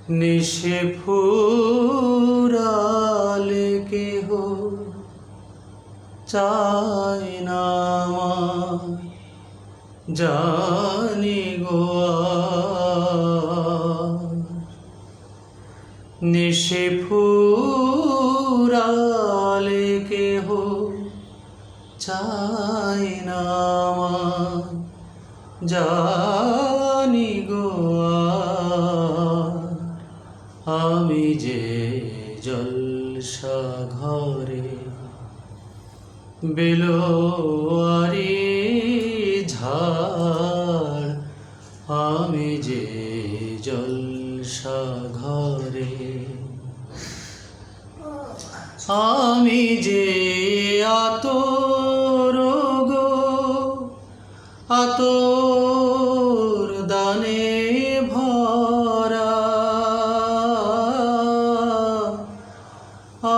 নিশে ফুরালে কেহ চায় না আমার, জানি গো নিশে ফুরালে কেহ চায় না আমার, জানি গো আমি যে জলসা ঘরে বেলোয়ারি ঝাড়, আমি যে জলসা ঘরে, আমি যে আতর গো আতর দানে ভরা,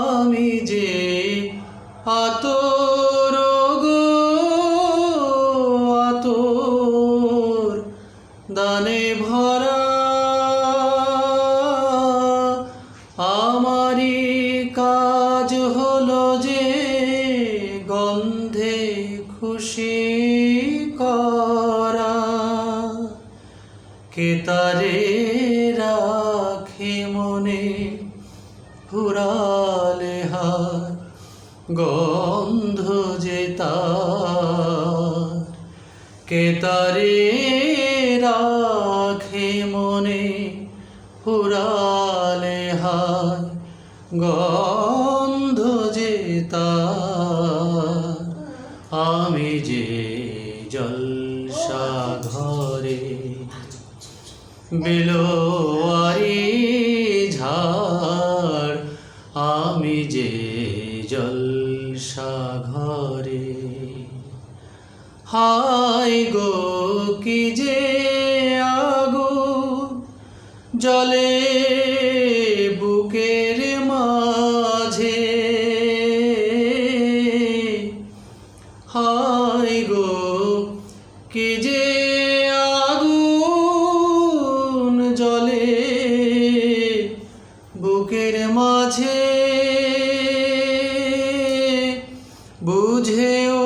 আমি যে আতর গো আতর দানে ভরা, আমারই কাজ হলো যে গন্ধে খুশি করা, কে তারে রাখে মনে ফুরালে হার, গন্ধ যে তার, কে তারে রাখে মনে ফুরালে হার, গন্ধ যে তার, আমি যে জলসা ঘরে বেলোয়ারি ঝাড়, আমি যে জলসা ঘরে। হায় গো কি যে আগুন জ্বলে বুকের মাঝে, হায় গো কি যে আগুন জ্বলে বুকের মাঝে, বুঝেও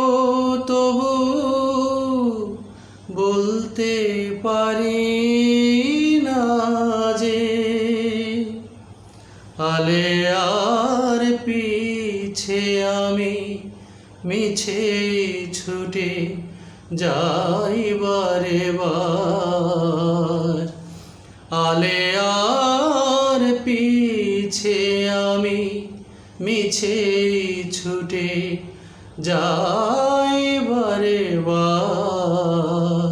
তবু বলতে পারি না যে, আলে আর পিছে আমি মিছে ছুটে যাই বারে বার, আলে আর পিছে আমি মিছে ছুটে যাই বারে বার,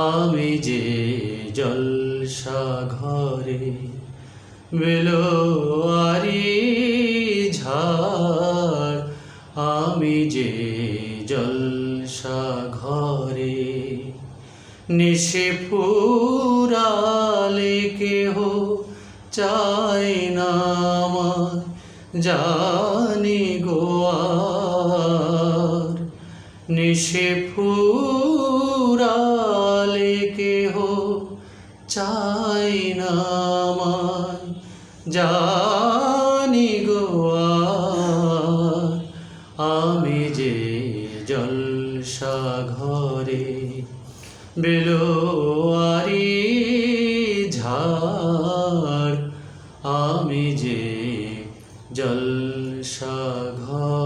আমি যে জলসা ঘরে বেলোয়ারি ঝাড়, আমি যে জলসা ঘরে। নিশে ফুরালে কেহ চায় না আমার, জানি গো নিশে ফুরালে কেহ চায় না আমার, জানি গো আমি যে জলসা ঘরে বেলোয়ারি ঝাড়, আমি যে জলসা ঘর।